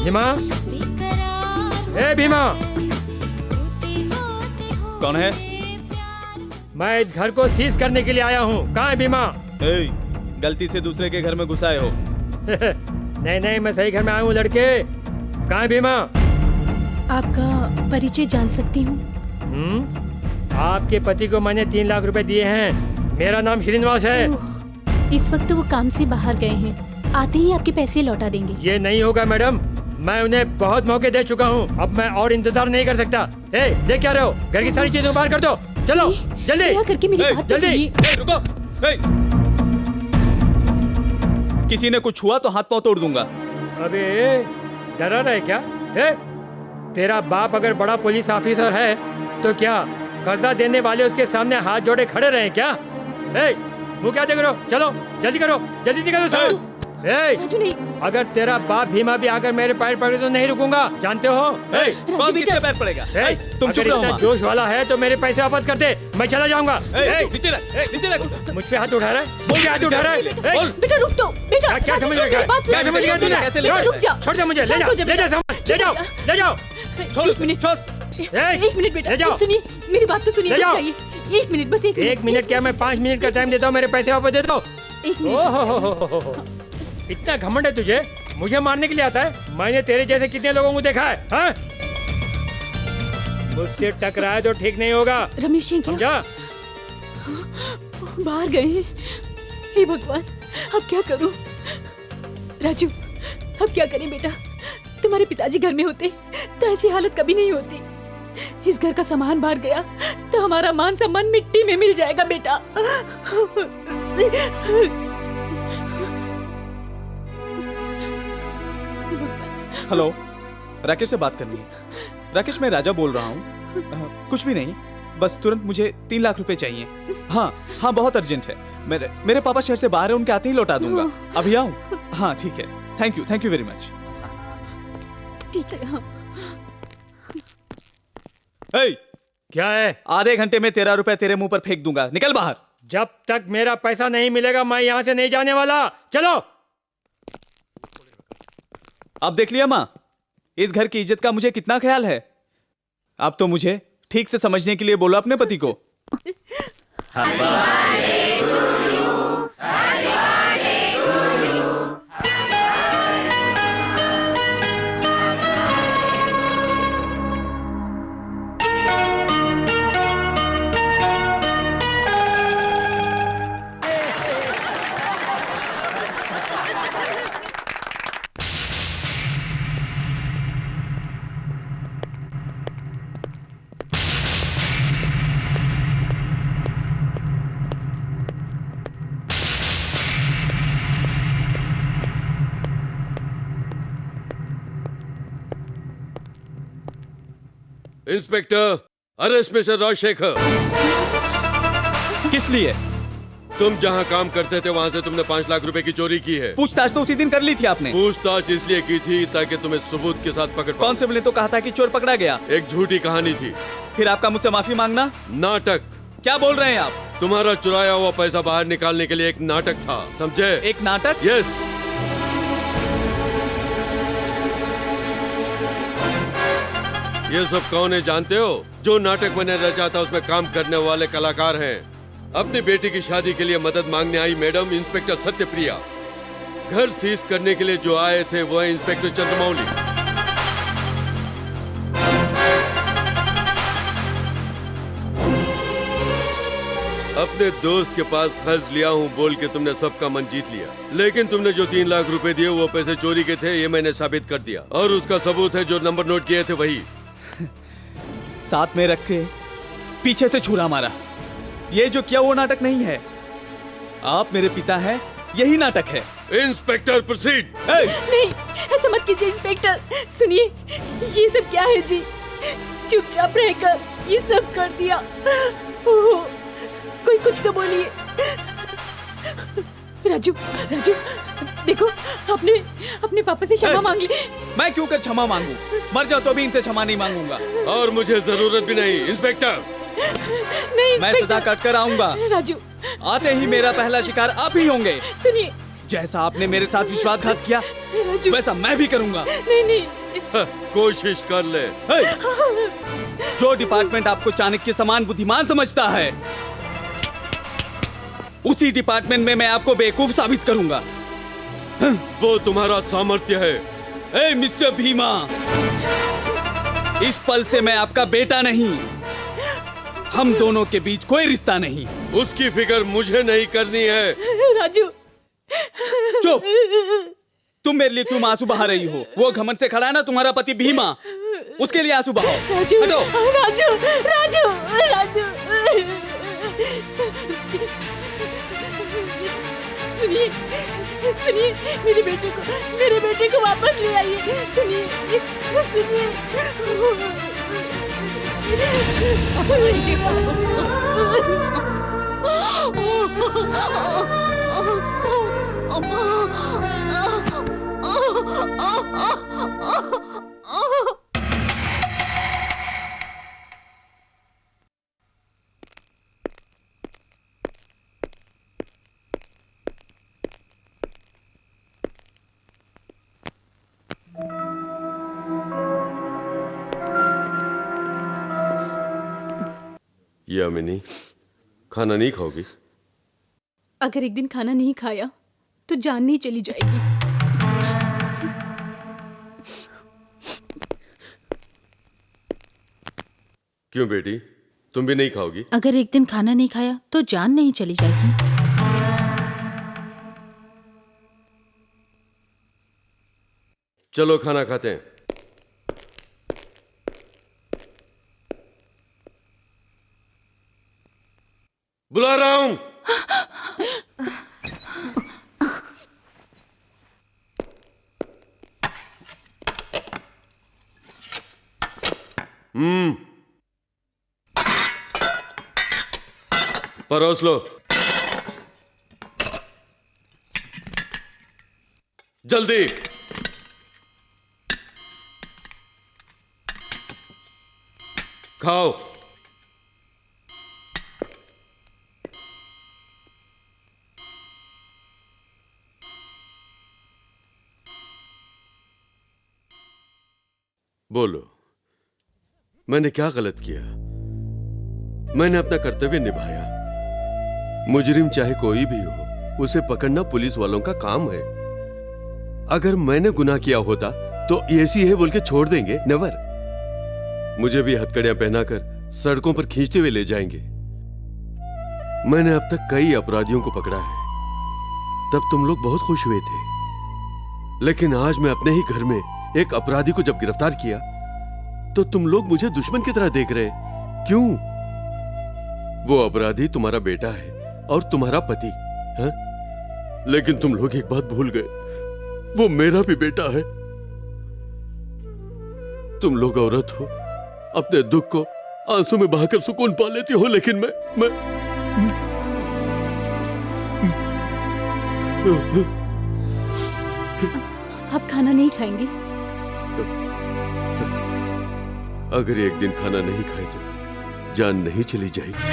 भीमा, ए भीमा, कौन है? मैं इस घर को सीज करने के लिए आया हूँ। कहाँ है भीमा? गलती से दूसरे के घर में घुसाए हो। नहीं नहीं, मैं सही घर में आया हूँ लड़के। कहाँ है भीमा? आपका परिचय जान सकती हूँ? आपके पति को मैंने 3 लाख रुपए दिए हैं। मेरा नाम श्रीनिवास है। इस वक्त वो काम से बाहर गए हैं, आते ही आपके पैसे लौटा देंगे। ये नहीं होगा मैडम, मैं उन्हें बहुत मौके दे चुका हूँ। अब मैं और इंतजार नहीं कर सकता। देख क्या रहे हो? घर की सारी चीजें बाहर कर दो। चलो जल्दी करके मेरी बात तो सुनिए। रुको। किसी ने कुछ हुआ तो हाथ पांव तोड़ दूंगा। अबे डरा रहे क्या? तेरा बाप अगर बड़ा पुलिस ऑफिसर है तो क्या कर्जा देने वाले उसके सामने हाथ जोड़े खड़े रहे क्या? वो क्या देख रहे हो? चलो जल्दी करो, जल्दी निकलो सब। राजू नहीं। अगर तेरा बाप भीमा भी आकर मेरे पैर पड़े तो नहीं रुकूंगा, जानते हो? कौन किसके पैर पड़ेगा? तुम चुप रहो। जोश वाला है तो मेरे पैसे वापस कर दे, मैं चला जाऊंगा। नीचे रख। मुझ पे हाथ उठा रहा है, मुझे हाथ उठा रहा है। बेटा रुक दो। बेटा क्या समझ रहा है? क्या समझ रहा है? रुक जा। छोड़ दे मुझे। ले जाओ, ले जाओ, ले जाओ, ले जाओ। एक मिनट, एक मिनट बेटा, सुनिए मेरी बात तो सुनिए। एक मिनट, बस एक मिनट क्या, मैं 5 मिनट का टाइम देता हूँ, मेरे पैसे वापस दे दो। एक मिनट। इतना घमंड है तुझे? मुझे मारने के लिए आता है? मैंने तेरे जैसे कितने लोगों को देखा है? हाँ? मुझसे टकराए तो ठीक नहीं होगा। रमेश क्या? समझा? बाहर गए हैं। हे भगवान, अब क्या करूं? राजू, अब क्या करें बेटा? तुम्हारे पिताजी घर में होते तो ऐसी हालत कभी नहीं होती। इस घर का सामान बाहर गया तो हमारा मान सम्मान मिट्टी में मिल जाएगा बेटा। हेलो, राकेश से बात करनी है। राकेश, मैं राजा बोल रहा हूँ। कुछ भी नहीं, बस तुरंत मुझे 3 लाख रुपए चाहिए। हाँ, बहुत अर्जेंट है। मेरे पापा शहर से बाहर है, उनके आते ही लौटा दूंगा। अभी आऊँ? हाँ ठीक है। Thank you very much. ठीक है। हाँ। क्या है? आधे घंटे में 13 रुपए तेरे मुंह पर फेंक दूंगा, निकल बाहर। जब तक मेरा पैसा नहीं मिलेगा मैं यहाँ से नहीं जाने वाला। चलो। अब देख लिया माँ, इस घर की इज्जत का मुझे कितना ख्याल है। अब तो मुझे ठीक से समझने के लिए बोलो अपने पति को। Inspector, arrest mister Rajshekhar. किस लिए? तुम जहां काम करते थे वहां से तुमने 5 लाख रुपए की चोरी की है। पूछताछ तो उसी दिन कर ली थी आपने। पूछताछ इसलिए की थी ताकि तुम्हें सबूत के साथ पकड़ पाऊं। कांस्टेबल ने तो कहा था कि चोर पकड़ा गया। एक झूठी कहानी थी। फिर आपका मुझसे माफी मांगना? नाटक। क्या बोल रहे हैं आप? तुम्हारा चुराया हुआ पैसा बाहर निकालने के लिए एक नाटक था, समझे? एक नाटक? यस। ये सब कौन है जानते हो? जो नाटक मैंने रचा था उसमें काम करने वाले कलाकार हैं। अपनी बेटी की शादी के लिए मदद मांगने आई मैडम इंस्पेक्टर सत्यप्रिया। घर सीज करने के लिए जो आए थे वो है इंस्पेक्टर चंद्रमौली। अपने दोस्त के पास कर्ज लिया हूँ बोल के तुमने सबका मन जीत लिया, लेकिन तुमने जो 3 लाख रुपए दिए वो पैसे चोरी के थे, ये मैंने साबित कर दिया। और उसका सबूत है जो नंबर नोट किए थे वही। साथ में रख के पीछे से छुरा मारा। ये जो किया वो नाटक नहीं है। आप मेरे पिता हैं, यही नाटक है। Inspector proceed. नहीं, ऐसा मत कीजिए इंस्पेक्टर। सुनिए, ये सब क्या है जी? चुपचाप रहकर ये सब कर दिया। कोई कुछ तो बोलिए। राजू, देखो, आपने अपने पापा से क्षमा मांग ली। मैं क्यों कर क्षमा मांगू? मर जाओ तो भी इनसे क्षमा नहीं मांगूंगा। और मुझे जरूरत भी नहीं। इंस्पेक्टर, नहीं, मैं सजा कट कर आऊंगा। राजू, आते ही मेरा पहला शिकार आप ही होंगे। सुनिए, जैसा आपने मेरे साथ विश्वासघात किया राजू वैसा मैं भी करूंगा। नहीं नहीं कोशिश कर ले। हे! जो डिपार्टमेंट आपको चाणक्य समान बुद्धिमान समझता है, उसी डिपार्टमेंट में मैं आपको बेवकूफ साबित करूंगा। वो तुम्हारा सामर्थ्य है। ए मिस्टर भीमा, इस पल से मैं आपका बेटा नहीं, हम दोनों के बीच कोई रिश्ता नहीं। उसकी फिक्र मुझे नहीं करनी है। राजू चुप! तुम मेरे लिए क्यों आंसू बहा रही हो? वो घमंड से खड़ा है ना तुम्हारा पति भीमा, उसके लिए आंसू बहाओ। राजू हटो। राजू राजू राजू सुनिए सुनिए, मेरे बेटे को वापस ले आइए। सुनिए यामिनी, खाना नहीं खाओगी? अगर एक दिन खाना नहीं खाया तो जान नहीं चली जाएगी। क्यों बेटी, तुम भी नहीं खाओगी? अगर एक दिन खाना नहीं खाया तो जान नहीं चली जाएगी। चलो खाना खाते हैं। बुला रहा हूं। परोस लो जल्दी। खाओ। बोलो, मैंने क्या गलत किया? मैंने अपना कर्तव्य निभाया। मुजरिम चाहे कोई भी हो, उसे पकड़ना पुलिस वालों का काम है। अगर मैंने गुनाह किया होता तो ऐसी है बोल के छोड़ देंगे? नेवर। मुझे भी हथकड़ियां पहनाकर सड़कों पर खींचते हुए ले जाएंगे। मैंने अब तक कई अपराधियों को पकड़ा है, तब तुम लोग बहुत खुश हुए थे। लेकिन आज मैं अपने ही घर में एक अपराधी को जब गिरफ्तार किया तो तुम लोग मुझे दुश्मन की तरह देख रहे। क्यों? वो अपराधी तुम्हारा बेटा है और तुम्हारा पति है? लेकिन तुम लोग एक बात भूल गए, वो मेरा भी बेटा है। तुम लोग औरत हो, अपने दुख को आंसू में बहाकर सुकून पा लेती हो, लेकिन मैं आप खाना नहीं खाएंगे? अगर एक दिन खाना नहीं खाए तो जान नहीं चली जाएगी।